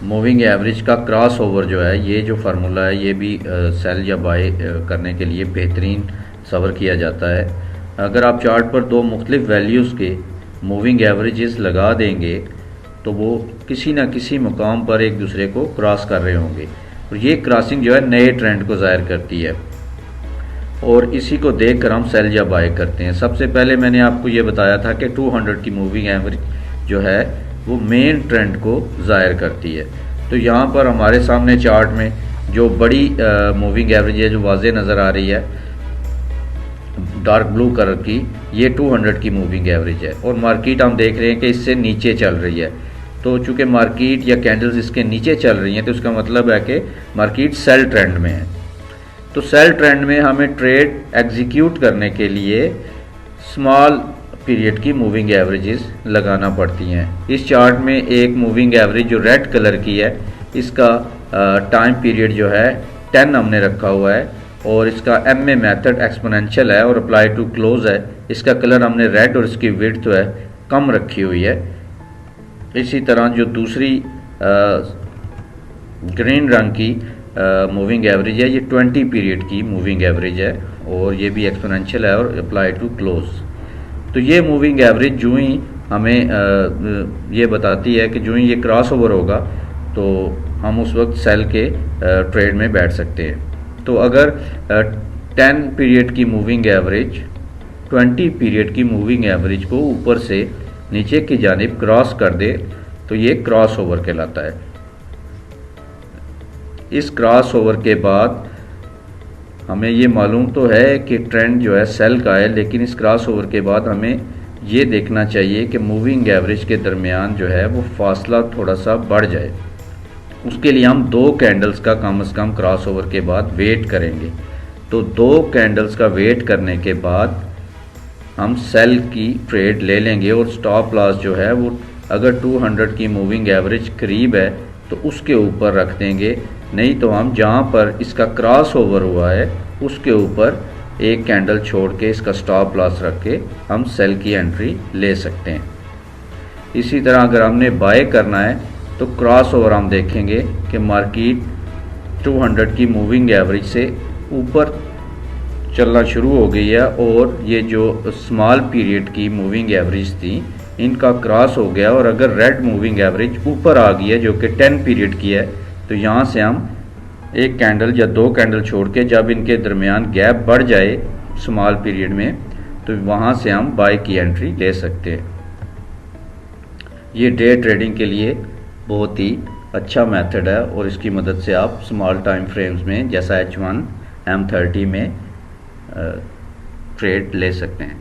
Moving average का cross over जो है, ये जो फार्मूला है ये भी सेल या बाय करने के लिए बेहतरीन सवर किया जाता है। अगर आप चार्ट पर दो मुख्तलिफ वैल्यूज़ के मूविंग एवरेजेस लगा देंगे तो वो किसी न किसी मुकाम पर एक दूसरे को क्रॉस कर रहे होंगे, और ये क्रॉसिंग जो है नए ट्रेंड को ज़ाहिर करती है, और इसी को देखकर हम सेल या बाय करते हैं। सबसे पहले मैंने आपको ये बताया था कि 200 की मूविंग एवरेज जो है वो मेन ट्रेंड को ज़ाहिर करती है। तो यहाँ पर हमारे सामने चार्ट में जो बड़ी मूविंग एवरेज है जो वाज़ेह नज़र आ रही है डार्क ब्लू कलर की, ये 200 की मूविंग एवरेज है, और मार्केट हम देख रहे हैं कि इससे नीचे चल रही है। तो चूँकि मार्केट या कैंडल्स इसके नीचे चल रही हैं तो इसका मतलब है कि मार्केट सेल ट्रेंड में है। तो सेल ट्रेंड में हमें ट्रेड एग्जीक्यूट करने के लिए स्मॉल पीरियड की मूविंग एवरेजेस लगाना पड़ती हैं। इस चार्ट में एक मूविंग एवरेज जो रेड कलर की है, इसका टाइम पीरियड जो है 10 हमने रखा हुआ है, और इसका MA मेथड एक्सपोनेंशियल है और अप्लाई टू क्लोज है। इसका कलर हमने रेड और इसकी विड्थ जो है कम रखी हुई है। इसी तरह जो दूसरी ग्रीन रंग की मूविंग एवरेज है, ये 20 पीरियड की मूविंग एवरेज है, और ये भी एक्सपोनेंशियल है और अप्लाई टू क्लोज। तो ये मूविंग एवरेज जो ही हमें ये बताती है कि जो ही ये क्रॉस ओवर होगा तो हम उस वक्त सेल के ट्रेड में बैठ सकते हैं। तो अगर 10 पीरियड की मूविंग एवरेज 20 पीरियड की मूविंग एवरेज को ऊपर से नीचे की जानिब क्रॉस कर दे तो ये क्रॉस ओवर कहलाता है। इस क्रॉस ओवर के बाद हमें ये मालूम तो है कि ट्रेंड जो है सेल का है, लेकिन इस क्रॉस ओवर के बाद हमें ये देखना चाहिए कि मूविंग एवरेज के दरमियान जो है वो फासला थोड़ा सा बढ़ जाए। उसके लिए हम 2 कैंडल्स का कम से कम क्रॉस ओवर के बाद वेट करेंगे। तो 2 कैंडल्स का वेट करने के बाद हम सेल की ट्रेड ले लेंगे, और स्टॉप लॉस जो है वो अगर 200 की मूविंग एवरेज करीब है तो उसके ऊपर रख देंगे, नहीं तो हम जहाँ पर इसका क्रॉस ओवर हुआ है उसके ऊपर एक कैंडल छोड़ के इसका स्टॉप लॉस रख के हम सेल की एंट्री ले सकते हैं। इसी तरह अगर हमने बाय करना है तो क्रॉस ओवर हम देखेंगे कि मार्केट 200 की मूविंग एवरेज से ऊपर चलना शुरू हो गई है, और ये जो स्मॉल पीरियड की मूविंग एवरेज थी इनका क्रॉस हो गया, और अगर रेड मूविंग एवरेज ऊपर आ गई है जो कि 10 पीरियड की है, तो यहाँ से हम एक कैंडल या 2 कैंडल छोड़ के जब इनके दरमियान गैप बढ़ जाए स्मॉल पीरियड में तो वहाँ से हम बाय की एंट्री ले सकते हैं। ये डे ट्रेडिंग के लिए बहुत ही अच्छा मेथड है, और इसकी मदद से आप स्मॉल टाइम फ्रेम्स में जैसा H1 M30 में ट्रेड ले सकते हैं।